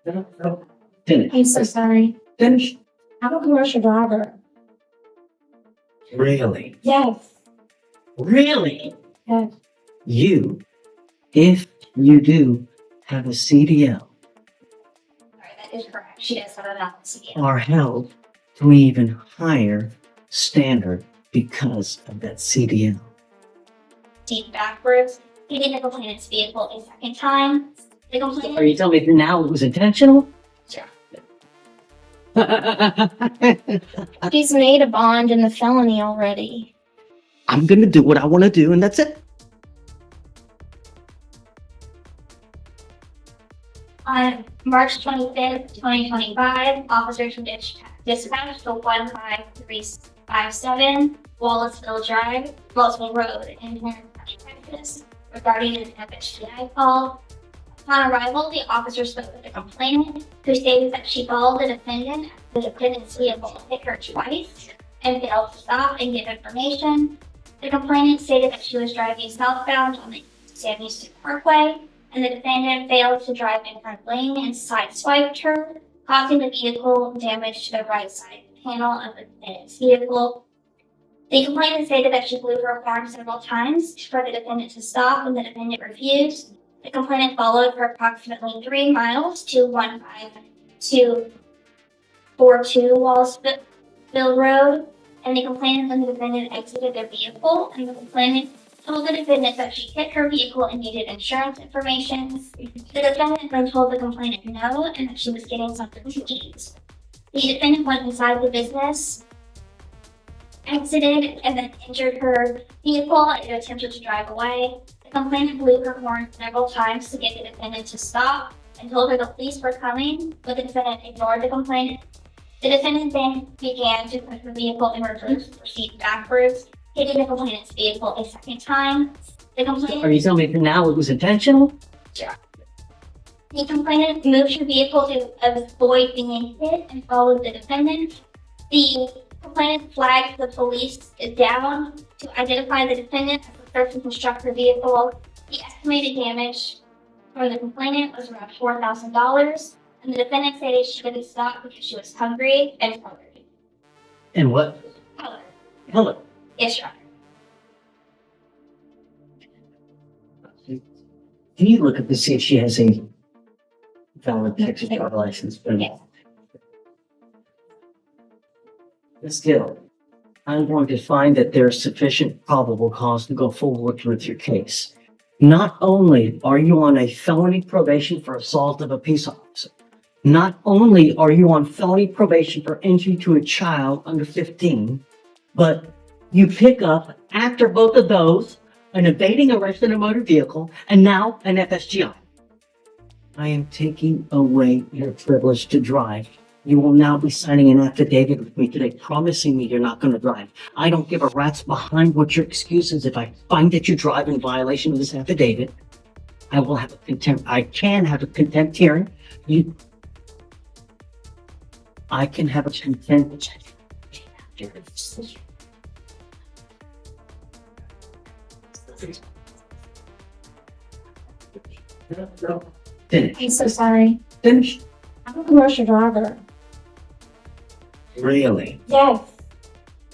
Finish. I'm so sorry. Finish. I'm a commercial driver. Really? Yes. Really? Yes. You, if you do have a CDL, That is correct. She does have a valid CDL. are held to an even higher standard because of that CDL. Deep backwards. He did the complainant's vehicle a second time. The Are complainant. you telling me now it was intentional? Sure. I'm She's made a bond in the felony already. gonna do what I want to do, and that's it. On March 25th, 2025, officers from dispatched to 15357 Wallaceville Road in Texas regarding an FHCI call. Upon arrival, the officer spoke with the complainant, who stated that she followed the defendant as the defendant's vehicle hit her twice and failed to stop and give information. The complainant stated that she was driving southbound on the 76 Parkway, and the defendant failed to drive in her lane and sideswiped her, causing the vehicle damage to the right side panel of the defendant's vehicle. The complainant stated that she blew her horn several times for the defendant to stop, and the defendant refused. The complainant followed for approximately 3 miles to 15242 Wallaceville Road, and the complainant and the defendant exited their vehicle, and the complainant told the defendant that she hit her vehicle and needed insurance information. The defendant then told the complainant no, and that she was getting something to eat. The defendant went inside the business, exited, and then entered her vehicle and attempted to drive away. The complainant blew her horn several times to get the defendant to stop and told her the police were coming, but the defendant ignored the complainant. The defendant then began to put her vehicle in reverse, proceed backwards, hitting the complainant's vehicle a second time. The Are complainant you telling me now it was intentional? moved her vehicle to avoid being hit and followed the defendant. The complainant flagged the police down to identify the defendant as the person who struck her vehicle. The estimated damage for the complainant was around $4,000, and the defendant stated she couldn't stop because she was hungry and colored. And what? Hello. Yes, Your Honor. Can you look at this, see if she has a valid Texas driver license? Yes. Ms. Gill, I'm going to find that there's sufficient probable cause to go forward with your case. Not only are you on a felony probation for assault of a peace officer, not only are you on felony probation for injury to a child under 15, but you pick up, after both of those, an evading arrest in a motor vehicle, and now an FSGI. I am taking away your privilege to drive. You will now be signing an affidavit with me today, promising me you're not going to drive. I don't give a rat's behind what your excuse is. If I find that you drive in violation of this affidavit, I will have a contempt. I can have a contempt hearing. I can have a contempt. Finish. I'm so sorry. Finish. I'm a commercial driver. Really? Yes.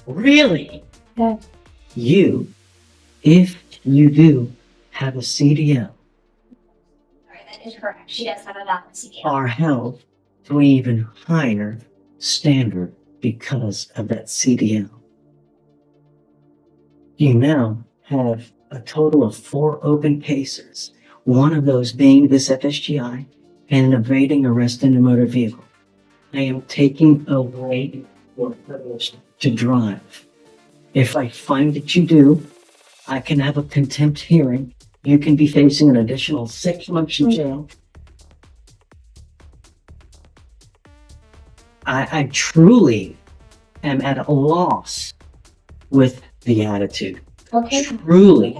Really? Yes. You, if you do have a CDL, That is correct. She does have a valid CDL. are held to an even higher standard because of that CDL. You now have a total of 4 open cases, one of those being this FSGI and an evading arrest in a motor vehicle. I am taking away your privilege to drive. If I find that you do, I can have a contempt hearing. You can be facing an additional 6 months in jail. I truly am at a loss with the attitude. Okay. Truly.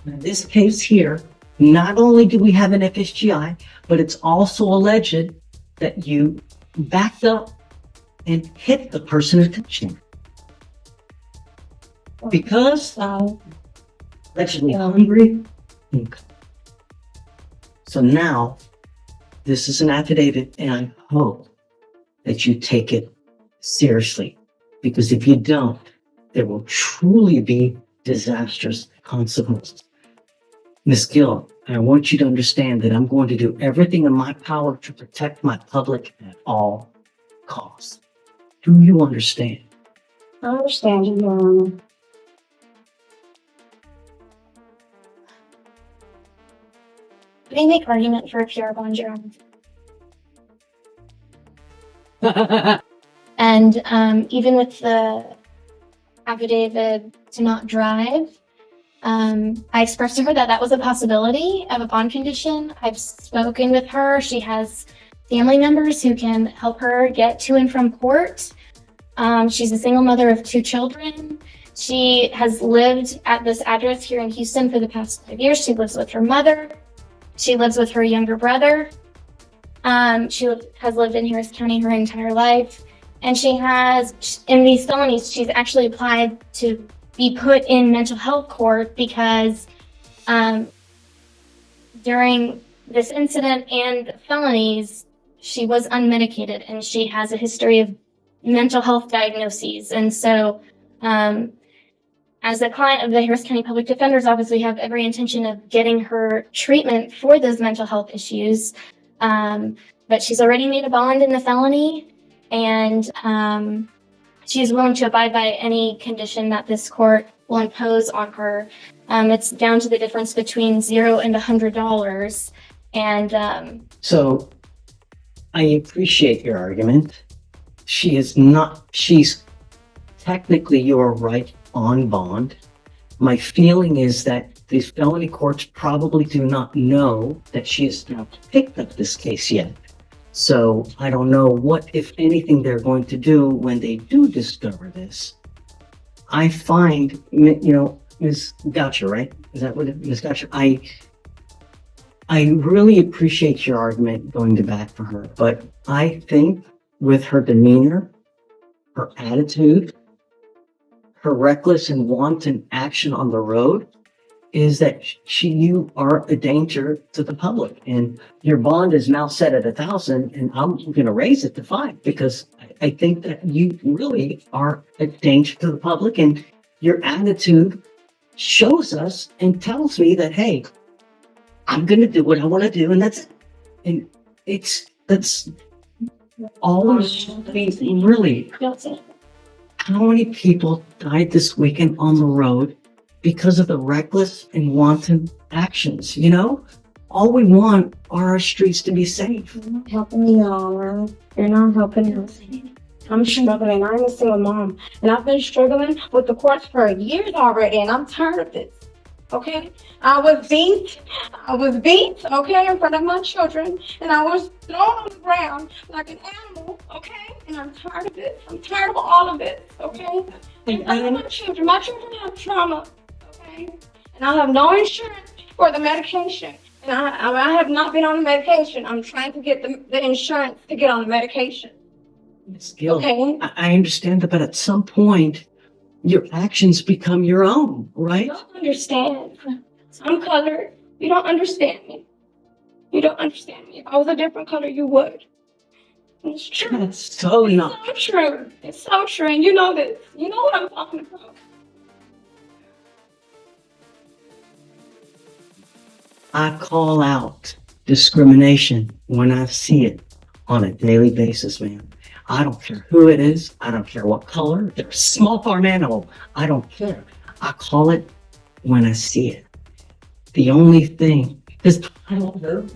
In this case here, not only do we have an FSGI, but it's also alleged that you backed up and hit the person who touched him. Because allegedly hungry. So now this is an affidavit, and I hope that you take it seriously. Because if you don't, there will truly be disastrous consequences. Ms. Gill, I want you to understand that I'm going to do everything in my power to protect my public at all costs. Do you understand? I understand you, Your Honor. What do you make argument for a PR bond, Your Honor? And even with the affidavit to not drive, I expressed to her that that was a possibility of a bond condition. I've spoken with her. She has family members who can help her get to and from court. She's a single mother of 2 children. She has lived at this address here in Houston for the past 5 years. She lives with her mother. She lives with her younger brother. She has lived in Harris County her entire life. And she has, in these felonies, she's actually applied to be put in mental health court because during this incident and felonies, she was unmedicated and she has a history of mental health diagnoses. And so, as a client of the Harris County Public Defender's Office, we have every intention of getting her treatment for those mental health issues. But she's already made a bond in the felony, and she is willing to abide by any condition that this court will impose on her. It's down to the difference between $0 and $100. And So I appreciate your argument. She's technically you're right on bond. My feeling is that these felony courts probably do not know that she has not picked up this case yet. So I don't know what, if anything, they're going to do when they do discover this. I find, Ms. Gotcha, right? Is that what it is? Ms. Gotcha? I really appreciate your argument going to bat for her, but I think with her demeanor, her attitude, her reckless and wanton action on the road, is that you are a danger to the public, and your bond is now set at 1,000, and I'm going to raise it to 5 because I think that you really are a danger to the public, and your attitude shows us and tells me that, hey, I'm going to do what I want to do, and that's it. And that's always really. How many people died this weekend on the road because of the reckless and wanton actions? All we want are our streets to be safe. You're not helping me, Your Honor. You're not helping me. I'm struggling. I'm a single mom. And I've been struggling with the courts for years already, and I'm tired of this. Okay? I was beat, okay, in front of my children, and I was thrown on the ground like an animal, okay? And I'm tired of it. I'm tired of all of it, okay? In front of my children have trauma, okay? And I have no insurance for the medication. And I have not been on the medication. I'm trying to get the insurance to get on the medication. Ms. Gill, Okay. I understand that, but at some point, your actions become your own, right? You don't understand. I'm colored. You don't understand me. You don't understand me. If I was a different color, you would. It's true. That's so not. It's so true. It's so true. And you know this. You know what I'm talking about. I call out discrimination when I see it on a daily basis, man. I don't care who it is. I don't care what color. They're a small farm animal. I don't care. I call it when I see it. The only thing, because I don't know,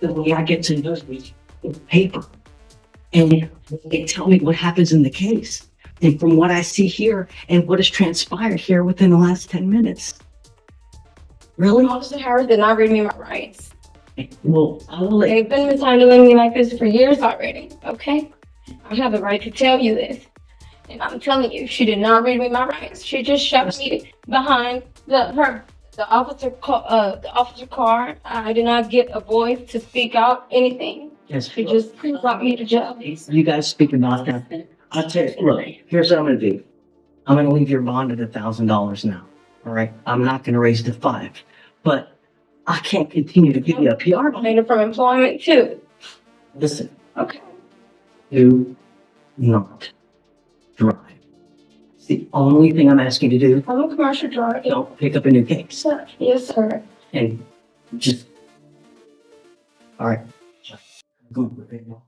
the way I get to know is in paper. And they tell me what happens in the case. And from what I see here and what has transpired here within the last 10 minutes. Really? Officer Harris did not read me my rights. Well, I will let They've been mishandling me like this for years already, okay? I have the right to tell you this. And I'm telling you, she did not read me my rights. She just shoved me behind the officer car. I did not get a voice to speak out anything. Yes, She just brought me to jail. you guys speak about that. I'll tell you, look, here's what I'm gonna do. I'm gonna leave your bond at $1,000 now. All right? I'm not gonna raise it to 5. But I can't continue to give you a PR bond. Terminated from employment too. Listen, Okay. do not drive. It's the only thing I'm asking you to do. I'm a commercial driver. Don't pick up a new case. Sir. Yes, sir. And just, all right. Go on,